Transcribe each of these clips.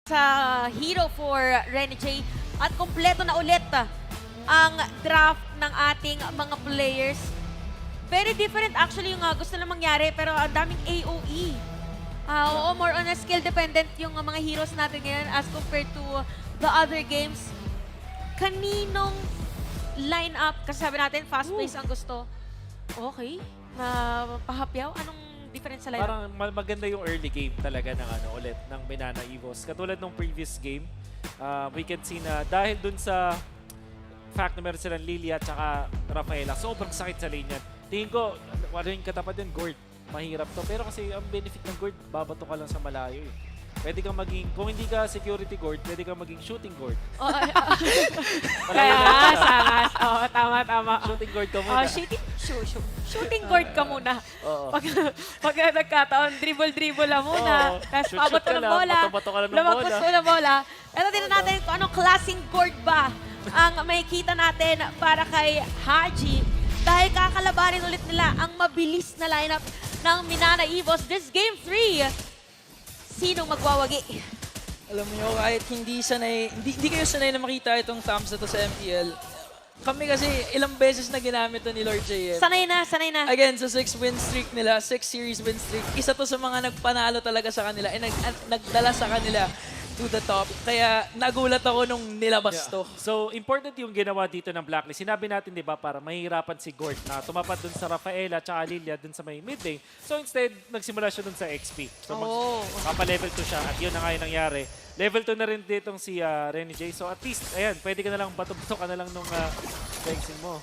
sa hero for Rene J at kompleto na ulit ang draft ng ating mga players. Very different actually yung gusto na mangyari pero ang daming AOE. Oo, more on a skill dependent yung mga heroes natin ngayon as compared to the other games. Kaninong lineup, kasi sabi natin fast pace ang gusto. Okay, pahapyaw. Anong difference sa lineup? Parang maganda yung early game talaga ng ulit ng Minana Evos. Katulad ng previous game, we can see na dahil dun sa fact na meron silang Lilia at saka Rafaela, sobrang sakit sa lane yan. Tingin ko, ano yung katapat din, Gord. Mahirap to. Pero kasi ang benefit ng Gord, babato ka lang sa malayo eh. Pwede kang maging, kung hindi ka security Gord, pwede kang maging shooting Gord. Kaya, sangas. Oo, tama. Shooting Gord ka muna. Shooting guard ka muna. Pag nagkataon, dribble lang muna. Tapos Shoot pabot ka ka ng lang, bola. bato-bato ka lang ng Lumagpas bola. mo ng bola. Ito din natin kung anong klaseng guard ba ang makikita natin para kay Haji. Dahil kakalabanin ulit nila ang mabilis na lineup ng Minana Evos. This game 3, sinong magwawagi? Alam mo nyo, kahit hindi kayo sanay na makita itong thumbs na to sa MPL, kami kasi ilang beses na ginamit to ni Lord JM. Sanay na. Again, sa 6 win streak nila, 6 series win streak, isa to sa mga nagpanalo talaga sa kanila, nagdala sa kanila to the top. Kaya nagulat ako nung nilabas to. So, important yung ginawa dito ng Blacklist. Sinabi natin, di ba, para mahirapan si Gord na tumapat dun sa Rafaela at Lilia dun sa may mid lane. So, instead, nagsimula siya dun sa XP. So, level 2 siya at yun na nga yung nangyari. Level 2 na rin ditong si Rene J. So, at least, ayan, pwede ka na lang, bato-bato ka na lang nung flexing mo.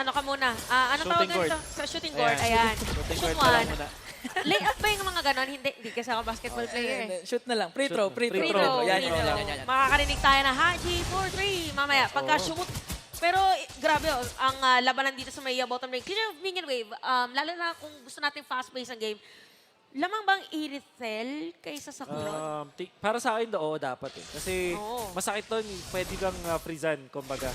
Ano ka muna? Ano tawag Shooting dito? Sa shooting guard. Ayan. Shooting Shoot guard ka lang one. muna. Layup ba yung mga ganon? Hindi kasi ako basketball player eh. Shoot na lang. Free throw. Free Free throw. throw. Yan. Makakarinig tayo na Haji 4-3 mamaya pagka-shoot. Pero grabe ang labanan dito sa may bottom lane. Clear of minion wave, lalo na kung gusto natin fast-paced ang game. Lamang bang Irithel kaysa sa Kulon? Para sa akin, oo, dapat eh. Kasi masakit to, pwede kang freezan, kumbaga.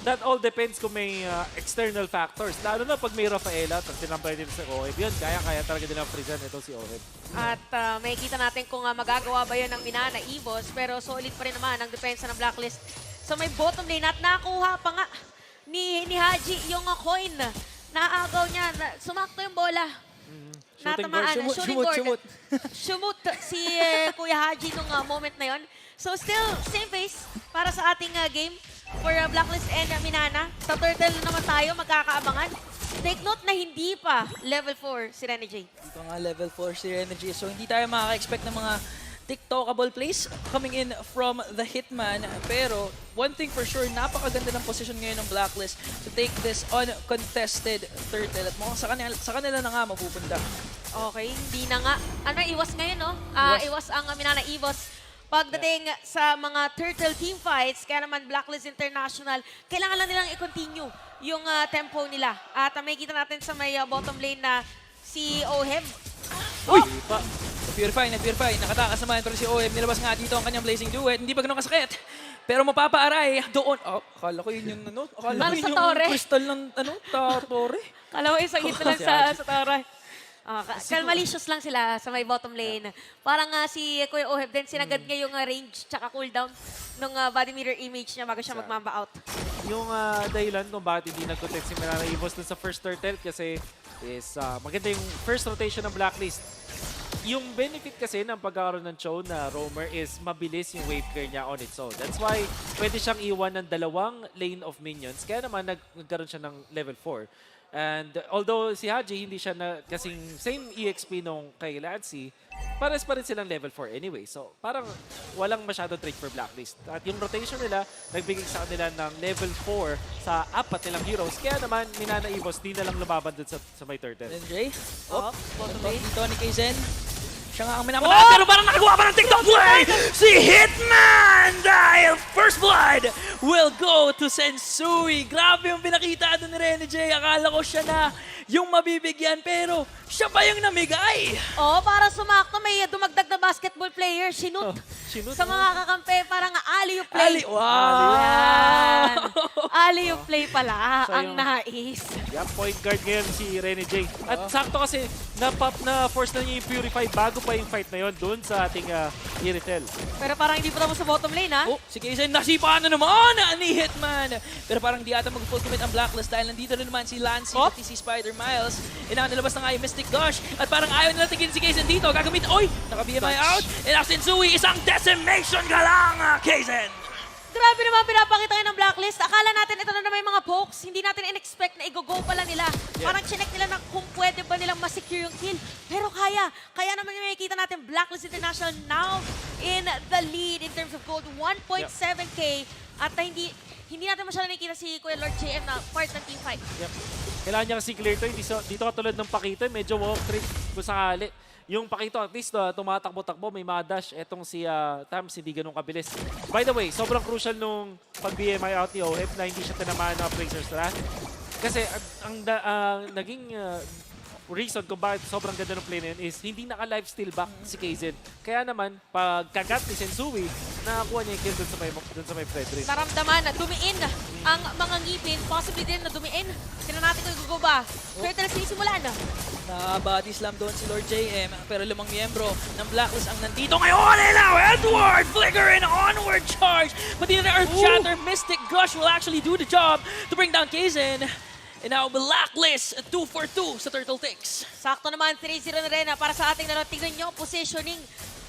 That all depends kung may external factors. Lalo na pag may Rafaela, tapos tinampay din sa OEB, yun, kaya talaga din ang freezan ito si OEB. At makikita natin kung magagawa ba yun ng Minana Evos. Pero solid pa rin naman ang depensa ng Blacklist. So may bottom lane at nakuha pa nga ni Haji yung coin. Naagaw niya. Sumakto yung bola. Natamaan. Shumut. Shumut si Kuya Haji nung moment na yon. So still, same pace para sa ating game for Blacklist and Minana. Sa Turtle na naman tayo, magkakaabangan. Take note na hindi pa level 4 si Rene J. Ito nga level 4 si Energy. So hindi tayo makaka-expect ng mga TikTokable plays coming in from the Hitman. Pero one thing for sure, napakaganda ng position ngayon ng Blacklist to take this uncontested Turtle. At mukhang sa kanila na nga mapupunta. Okay, hindi na nga. Iwas ngayon, no? Iwas ang Minana Evos. Pagdating sa mga Turtle team fights, kaya naman Blacklist International, kailangan lang nilang i-continue yung tempo nila. At may kita natin sa may bottom lane na si Oheb. Uy! Na-purify. Nakatakas naman pero si OM nilabas nga dito ang kanyang Blazing Duet. Hindi ba ganun kasakit? Pero mapapaaray doon. Akala ko yun yung Akala ko yun yung crystal ng torre. Kala mo isang hit lang sa Tara. Kalmalicious lang sila sa may bottom lane. Parang si Kuya Oheb din, sinagad niya yung range tsaka cooldown ng body mirror image niya bago siya magmamba out. Yung dahilan kung bakit hindi nag-protect si Minana Evos dun sa first turtle kasi is maganda yung first rotation ng Blacklist. Yung benefit kasi ng pagkakaroon ng Cho na roamer is mabilis yung wave clear niya on its own. That's why pwede siyang iwan ng dalawang lane of minions. Kaya naman nagkaroon siya ng level 4. And although si Haji hindi siya na kasing same EXP nung kay Lancy, pares pa rin silang level 4 anyway. So parang walang masyadong trick for Blacklist. At yung rotation nila, nagbigay sa kanila ng level 4 sa apat nilang heroes. Kaya naman, Minana Evos, di na lang lumaban dun sa may turtle. NJ? Bottom lane. Dito ni Kaizen. Siya nga ang minamataas pero parang nakakuha pa ng TikTok play! Si Hitman! Dahil first blood will go to Sensui. Grabe yung pinakita doon ni Rene J. Akala ko siya na yung mabibigyan pero siya pa yung namigay. Para sumakto may dumagdag na basketball player, Shinut. Shinut, Sa mga kakampi, parang alley-oop play. Wow! Yan. alley of play pala Siya ang yung- nais. Yeah, point guard ngayon si Rene J. At sakto kasi na-force na niya yung Purify bago pa yung fight na yon doon sa ating Iritel. Pero parang hindi pa tapos sa bottom lane, ha? Oh, si Kaizen nasipa na naman ni Hitman. Pero parang di ata mag-full commit ang Blacklist dahil nandito na naman si Lancy Oh. pati si Spider Miles. Nilabas na nga yung Mystic Gush. At parang ayaw nila tigil si Kaizen dito. Gagamit, oy! Naka-BMI out. And ang Sensui, isang decimation ka lang, Kaizen! Grabe naman pinapakita ngayon ng Blacklist. Akala natin ito na naman yung mga pokes. Hindi natin in-expect na i-go pala nila. Parang chinek nila na kung pwede ba nilang masecure yung kill. Pero kaya. Kaya naman yung makikita natin Blacklist International now in the lead in terms of gold. 1.7k. At hindi natin masyadong nakikita si Kuya Lord JM na part ng team fight. Yep. Kailangan niya kasi clear to. Dito katulad ng Pakito, medyo walk trick kung sakali. Yung Pakito, at least tumatakbo-takbo, may mga dash. Etong si Tams, hindi ganun kabilis. By the way, sobrang crucial nung pag-BMI out ni Oheb na hindi siya tinamaan ng Appraiser's Wrath. Kasi ang naging reason kung bakit sobrang ganda ng play na yun is hindi naka-lifesteal back si Kaizen. Kaya naman, pag kagat ni Sensui, nakakuha niya yung kill dun sa may Frederick. Naramdaman na dumiin ang mga ngipin. Possibly din na dumiin. Tignan natin kung igugo ba. Turtle sinisimulan. Na-body slam doon si Lord JM. Pero lumang miyembro ng Blacklist ang nandito ngayon. And now Edward Flicker in onward charge. Pati na Earth Shatter, Mystic Gush will actually do the job to bring down Kaizen. And now Blacklist 2 for 2 sa Turtle Ticks. Sakto naman, 3-0 na rin para sa ating laro. Tignan nyo, positioning.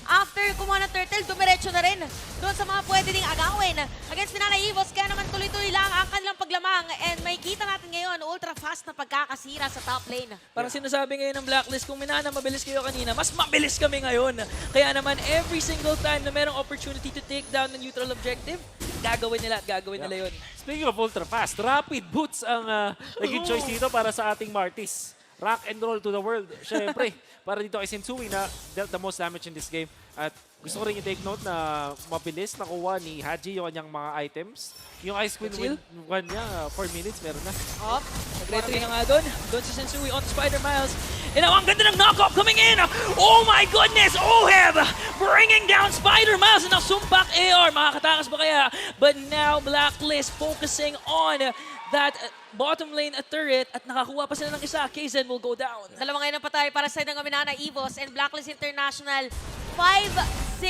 After kumuha ng Turtle, dumiretso na rin doon sa mga pwede ding agawin against Minana Evos. Kaya naman tuloy-tuloy lang ang kanilang paglamang. And may kita natin ngayon, ultra-fast na pagkakasira sa top lane. Parang sinasabi ngayon ng Blacklist, kung Minana mabilis kayo kanina, mas mabilis kami ngayon. Kaya naman every single time na merong opportunity to take down the neutral objective, gagawin nila at gagawin nila yun. Speaking of ultra fast, Rapid Boots ang naging choice dito para sa ating Martis. Rock and roll to the world. Siyempre, para dito kay Sensui na dealt the most damage in this game. At gusto ko rin i-take note na mabilis nakuha ni Haji yung kanyang mga items. Yung Ice Queen Chill. win niya, 4 minutes, meron na. Up. Nag-retry na nga doon. Doon si Sensui on Spider Miles. And now, ang ganda ng knockoff coming in! Oh my goodness! Oheb bringing down Spider Miles and now Sumpak AR. Makakatakas ba kaya? But now, Blacklist focusing on that bottom lane turret at nakakuha pa sila ng isa. Kaizen will go down. Dalawa ngayon ang patay para sa ng Minana Evos and Blacklist International 5-0.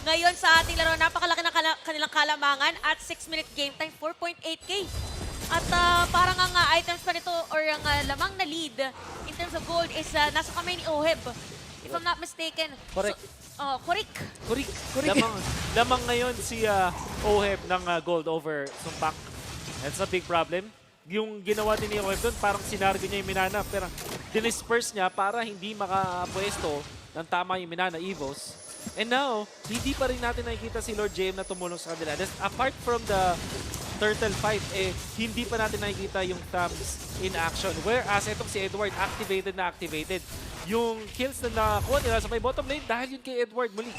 Ngayon sa ating laro, napakalaki ng kanilang kalamangan at 6-minute game time, 4.8k. At parang ang items pa nito or ang lamang na lead in terms of gold is nasa kamay ni Oheb. If I'm not mistaken. Correct. Correct. Kurik. Lamang ngayon si Oheb ng gold over Sumpak. That's a big problem. Yung ginawa din ni Oheb doon, parang sinargo niya yung Minana. Pero dinisperse niya para hindi makapwesto ng tama yung Minana Evos. And now, hindi pa rin natin nakikita si Lord JM na tumulong sa kanila. Apart from the Turtle fight, hindi pa natin nakikita yung Tams in action. Whereas itong si Edward, activated. Yung kills na nakakuha nila sa may bottom lane dahil yun kay Edward muli.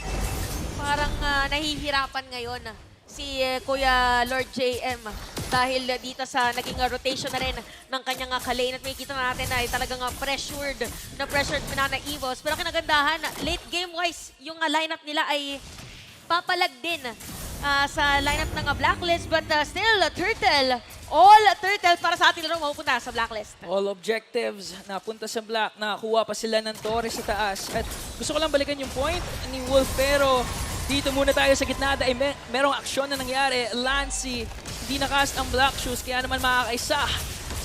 Parang nahihirapan ngayon si Kuya Lord JM dahil dito sa naging rotation na rin ng kanyang kalane at makikita na natin na ay talagang pressured Minana Evos. Pero kinagandahan, late game-wise, yung lineup nila ay papalag din sa lineup ng Blacklist. But still, all Turtle para sa ating laro mapupunta sa Blacklist. All objectives napunta sa Black. Nakakuha pa sila ng Torres sa taas. At gusto ko lang balikan yung point ni Wolf, pero dito muna tayo sa gitna dahil merong aksyon na nangyari. Lancy, hindi nakast ang Black Shoes, kaya naman makakaisa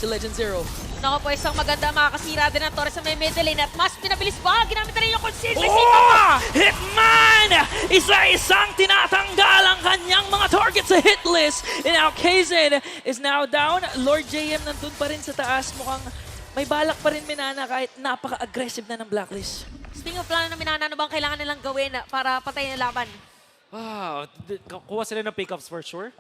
si Legend Zero. Naku po, isang maganda makakasira din ng Torres sa may middle lane at mas pinabilis ba? Ginamit na rin yung concede. May Oh! Hitman! Isa-isang tinatanggal ang kanyang mga targets sa hit list. And now Kaizen is now down. Lord JM nandun pa rin sa taas. Mukhang may balak pa rin Minana kahit napaka-aggressive na ng Blacklist. Speaking of plano na Minana, ano bang kailangan nilang gawin para patayin ang laban? Wow, kuha sila ng pickups for sure.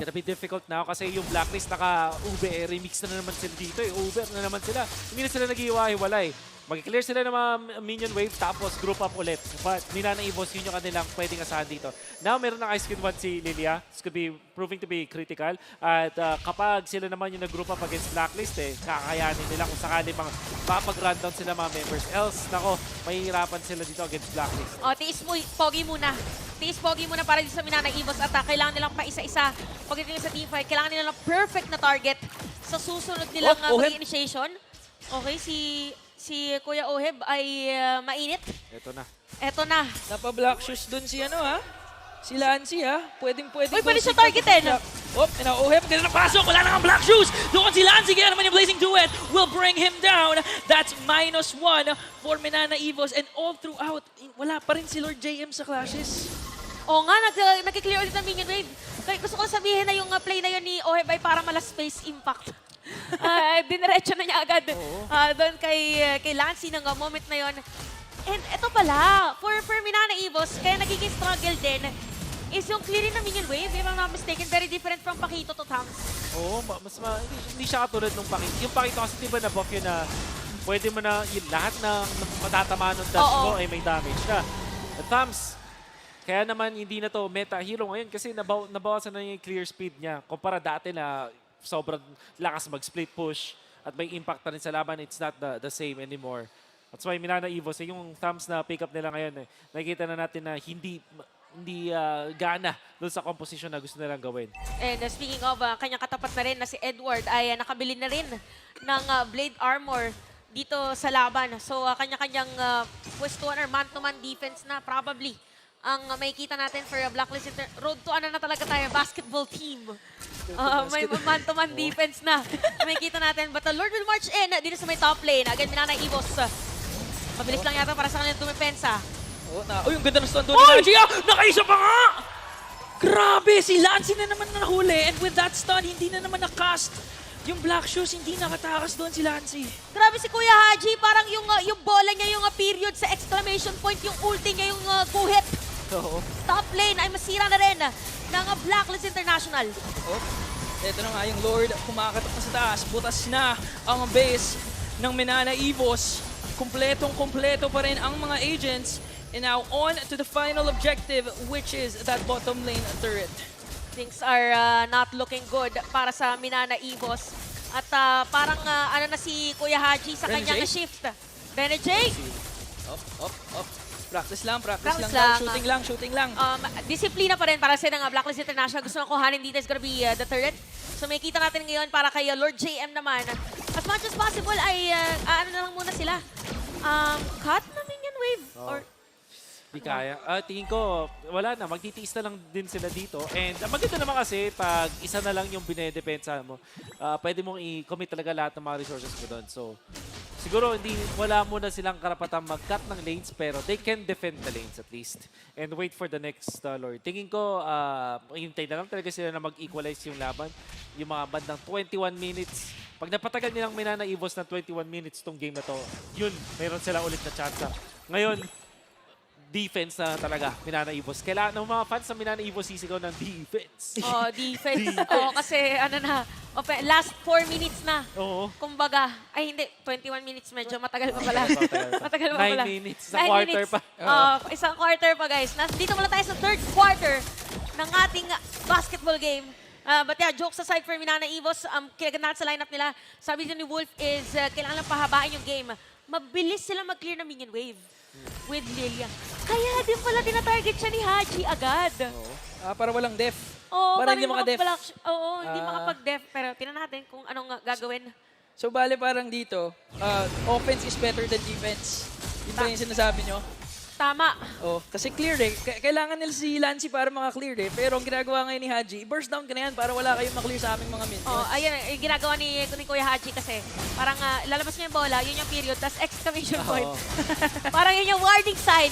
Gonna be difficult now kasi yung Blacklist naka-ube, remix na naman sila dito Uber na naman sila. Hindi na sila nag-iwa-hiwalay. Mag-clear sila ng mga minion wave tapos group up ulit. But Minana Evos, yun yung kanilang pwedeng asahan dito. Now, meron ng Ice Queen 1 si Lilia. This could be proving to be critical. At kapag sila naman yung nag-group up against Blacklist, kakayanin nila kung sakali mga papag-rundown sila mga members. Else, nako, mahihirapan sila dito against Blacklist. O, tiis mo, pogi muna. tiis pogi muna para dito sa Minana Evos at kailangan nilang pa isa-isa pagdating sa teamfight. Kailangan nila ng perfect na target sa susunod nilang Oheb. initiation. Okay, si Kuya Oheb ay mainit. Ito na. Eto na. Napa-black shoes dun si ano ha? Si Lancy ha? Pwedeng. Uy, pwede siya targetin. Oh, ina-oheb. Ganda ng pasok. Wala nang black shoes. Doon si Lancy. Kaya naman yung Blazing Duet will bring him down. That's -1 for Minana Evos. And all throughout, wala pa rin si Lord JM sa clashes. Oo nga, nagkiklear ulit ng minion wave. Kaya gusto ko sabihin na yung play na yun ni Oheb ay para mala space impact. Diniretso na niya agad doon kay Lancy ng moment na yun. And ito pala, for Minana Evos, kaya nagiging struggle din is yung clearing ng minion wave, if I'm not mistaken, very different from Pakito to Tams. Oo, hindi siya katulad nung Pakito. Yung Pakito kasi diba na-buff yun na pwede mo na yung lahat ng matatama ng dash mo ay may damage na. At Tams, kaya naman hindi na to meta hero ngayon kasi nabawasan na yung clear speed niya. Kumpara dati na sobrang lakas mag-split push at may impact na rin sa laban, it's not the same anymore. That's why Minana Evos, yung thumbs na pick up nila ngayon, nakikita na natin na hindi gana doon sa composition na gusto nilang gawin. And speaking of, kanyang katapat na rin na si Edward ay nakabili na rin ng Blade Armor dito sa laban. So kanya-kanyang pwestuhan or man-to-man defense na probably ang makikita natin for Blacklist Road to ano na talaga tayo, basketball team. May man-to-man defense na makikita natin. But the Lord will march in dito sa may top lane. Again, Minana Evos. Mabilis lang yata para sa kanilang dumepensa. Oh, yung ganda ng stun doon ni Haji. Nakaisa pa nga! Grabe, si Lancy na naman nahuli. And with that stun, hindi na naman nakast. Yung black shoes, hindi nakatakas doon si Lancy. Grabe si Kuya Haji, parang yung bola niya, yung period sa exclamation point, yung ulti niya, yung guhit. Oo. Top lane ay masira na rin ng Blacklist International. Oh, ito na nga yung Lord, kumakatok na sa taas. Butas na ang base ng Minana Evos. Kompletong-kompleto pa rin ang mga agents. And now on to the final objective, which is that bottom lane turret. Things are not looking good para sa Minana Evos. At parang ano na si Kuya Haji sa Renegade? kanyang shift. Renegade! Up. Practice lang. Practice lang. Shooting lang. Disiplina pa rin para sa Blacklist International. Gusto na kuhanin dito is gonna be the turret. So may kita natin ngayon para kay Lord JM naman. As much as possible ay ano na lang muna sila. Cut na minion wave. Or Di kaya. Tingin ko, wala na. Magtitiis na lang din sila dito. And maganda naman kasi pag isa na lang yung binedepensa mo, pwede mong i-commit talaga lahat ng mga resources mo doon. So, siguro wala muna silang karapatang mag-cut ng lanes pero they can defend the lanes at least. And wait for the next Lord. Tingin ko, hintay na lang talaga sila na mag-equalize yung laban. Yung mga bandang 21 minutes. Pag napatagal nilang Minana Evos ng 21 minutes tong game na to, yun, mayroon silang ulit na chance. Ngayon, defense na talaga, Minana Evos. Kailangan ng mga fans ng Minana Evos sisigaw ng defense. defense. Kasi ano na, last 4 minutes na. Oo. Kumbaga, ay hindi, 21 minutes medyo matagal pa pala. Matagal pa 9 pala. minutes, isang quarter pa. Isang quarter pa guys. Dito muna tayo sa third quarter ng ating basketball game. But yeah, jokes aside for Minana Evos, kinagandaan sa lineup nila, sabi din ni Wolf is kailangan lang pahabain yung game. Mabilis sila mag-clear ng minion wave with Lilia. Kaya din pala tinatarget siya ni Haji agad. Para walang def. Para hindi makadef. Hindi makapag-def. Pero tinan natin kung anong gagawin. So, bale parang dito, offense is better than defense. Yun ba yung sinasabi nyo? Tama. Kasi clear eh. Kailangan nila si Lancy para maka-clear eh. Pero ang ginagawa ngayon ni Haji, burst down ka na yan para wala kayong maklear sa aming mga minions. Ayun, yung ginagawa ni Kuya Haji kasi. Parang lalabas niya yung bola, yun yung period, tas exclamation point. Parang yun yung warning sign.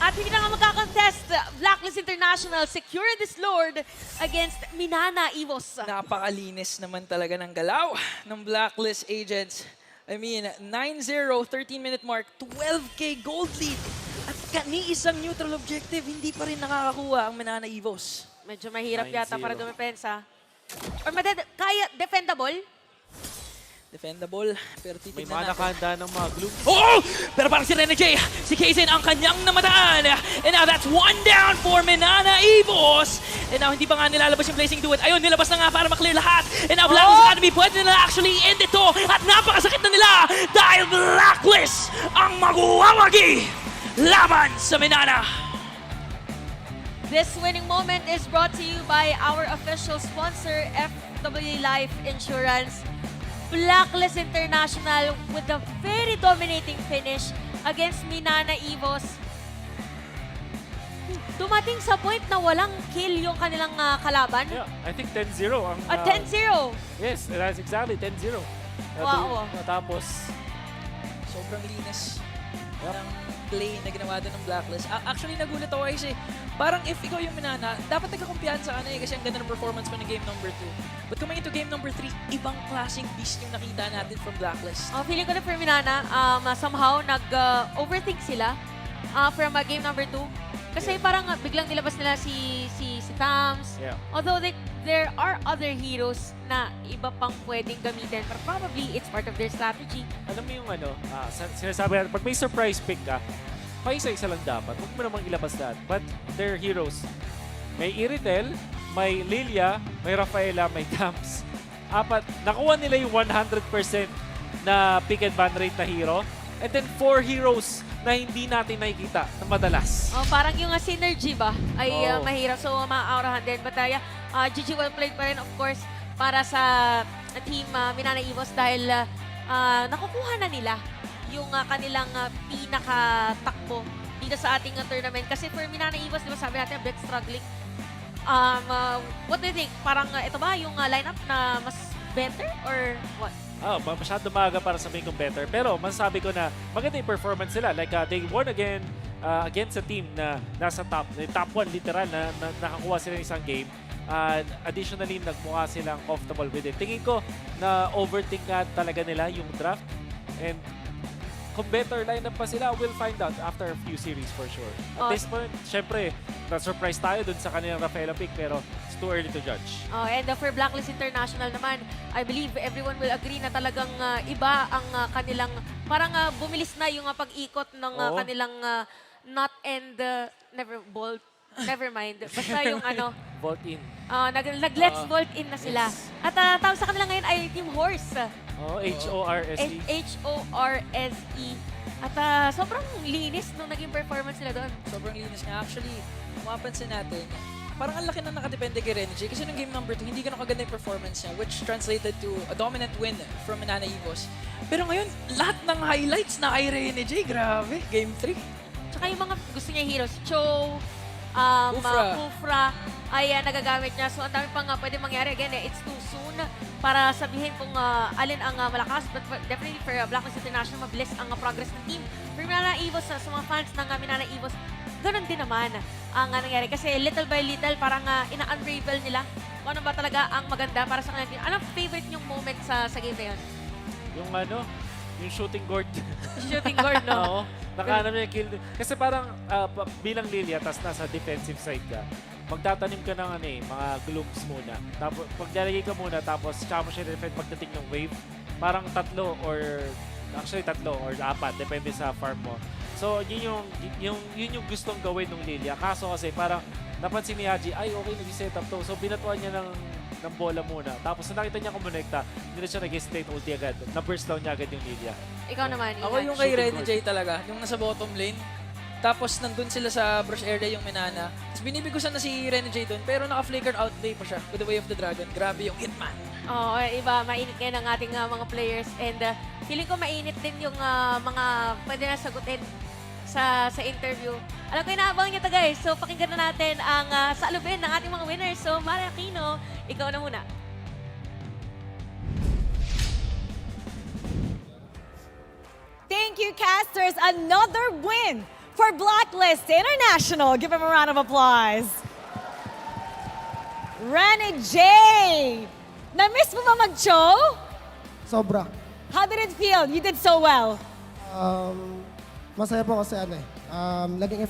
At hindi na nga magkakcontest, Blacklist International secured this Lord against Minana Evos. Napakalinis naman talaga ng galaw ng Blacklist agents. I mean, 9-0, 13-minute mark, 12K gold lead. At kani-isang neutral objective, hindi pa rin nakakakuha ang Minana Evos. Medyo mahirap 9-0. yata para dumepensa. Or kaya defendable? Defendable, pero May titignan mga natin. nakahanda ng mga gloom. Oh! Pero parang si Renegade, si Kaizen ang kanyang namataan. And now that's one down for Minana Evos. And now hindi pa nga nilalabas yung Blazing Duet. Ayun, nilabas na nga para maklear lahat. And now Blacklist Academy, pwede nila actually end ito. At napakasakit na nila dahil Blacklist ang magwawagi laban sa Minana. This winning moment is brought to you by our official sponsor, FWA Life Insurance. Blacklist International with a very dominating finish against Minana Evos. Dumating sa point na walang kill yung kanilang kalaban. Yeah, I think 10-0 ang... At 10-0. Yes, that's exactly 10-0. Wow. Tapos, Sobrang linis Yep. ng play na ginawa doon ng Blacklist. Actually, nagulat ako kasi parang if ikaw yung Minana, dapat nagkakumpiyansa ka na kasi ang ganda ng performance mo ng game number 2. But coming into game number 3, ibang klaseng beast yung nakita natin from Blacklist. Feeling ko na for Minana, somehow nag-overthink sila from game number 2. Kasi parang biglang nilabas nila si Tams. yeah. Although there are other heroes na iba pang pwedeng gamitin, but probably it's part of their strategy. Alam mo yung sinasabi natin, pag may surprise pick ka, paisa-isa lang dapat. Huwag mo namang ilabas lahat. But they're heroes. May Iritel, may Lilia, may Rafaela, may Tams. Apat. Nakuha nila yung 100% na pick and ban rate na hero. And then 4 heroes na hindi natin nakikita na madalas. Parang yung synergy ba ay Oo. mahirap. So, ma-aurahan din. But GG well played pa rin, of course, para sa team Minana Evos dahil nakukuha na nila yung kanilang pinakatakbo dito sa ating tournament. Kasi for Minana Evos, di ba sabi natin, a bit struggling. What do you think? Parang ito ba yung lineup na mas better or what? Masyado maaga para sabihin kong better. Pero masasabi ko na maganda yung performance nila. Like, they won again against a team na nasa top 1 literal na nakakuha sila ng isang game. Additionally, nagmukha silang comfortable with it. Tingin ko na overthink nga talaga nila yung draft. And kung better lineup pa sila, we'll find out after a few series for sure. At this point, syempre, na-surprise tayo dun sa kanilang Rafaela pick pero it's too early to judge. And for Blacklist International naman, I believe everyone will agree na talagang iba ang kanilang, parang bumilis na yung pag-ikot ng Oo. kanilang not and never mind. Basta yung Vault in. nag-let's vault in na sila. Yes. At tawag sa kanila ngayon ay Team Horse. H-O-R-S-E. H-O-R-S-E. At sobrang linis nung naging performance nila doon. Sobrang linis nga. Actually, kung mapansin natin, parang ang laki na nakadepende kay Renegade kasi nung game number 2, hindi ganun kaganda yung performance niya, which translated to a dominant win from Minana Evos. Pero ngayon, lahat ng highlights na kay Renegade, grabe. Game 3. Tsaka yung mga gusto niya heroes, Cho, Kufra. Kufra, ay nagagamit niya. So, ang dami pang pwede mangyari. Again, it's too soon para sabihin kung alin ang malakas. But definitely for Blacklist International, mabilis ang progress ng team. For Minana Evos, sa mga fans ng Minana Evos, ganun din naman ang nangyari. Kasi little by little, parang ina-unravel nila kung ano ba talaga ang maganda para sa kanila. Anong favorite yung moment sa game na yun? Yung shooting guard. Shooting guard, no? Oo. Nakahanap niya yung kill. Kasi parang bilang Lilia, tas nasa defensive side ka, magtatanim ka ng mga glooms muna. Tapos, paglalagay ka muna, tapos tsaka mo siya defend pagdating ng wave. Parang 3 or 4, depende sa farm mo. So, yun yung gustong gawin ng Lilia. Kaso kasi parang napansin ni Haji, ay okay, nag-set up to. So, binatuan niya ng bola muna. Tapos, nung nakita niya kumonekta, hindi na siya nag-straight ulti agad. Na-burst down niya agad yung Lilia. Ikaw naman, Ako Ian. yung kay Shooting Renegade talaga, yung nasa bottom lane. Tapos nandun sila sa brush area yung Minana. Tapos binibigusan na si Renegade dun, pero naka-flicker outplay pa siya with the way of the dragon. Grabe yung Hitman. Oo, iba, mainit ngayon ang ating mga players and feeling ko mainit din yung mga pwede na sagutin sa interview. Alam ko, inaabang niyo to guys. So, pakinggan na natin ang saalubin ng ating mga winners. So, Mari Aquino, ikaw na muna. Thank you, casters. Another win for Blacklist International. Give them a round of applause. Rani J. Na-miss mo ba mag-show? Sobra. How did it feel? You did so well. Masaya po kasi laging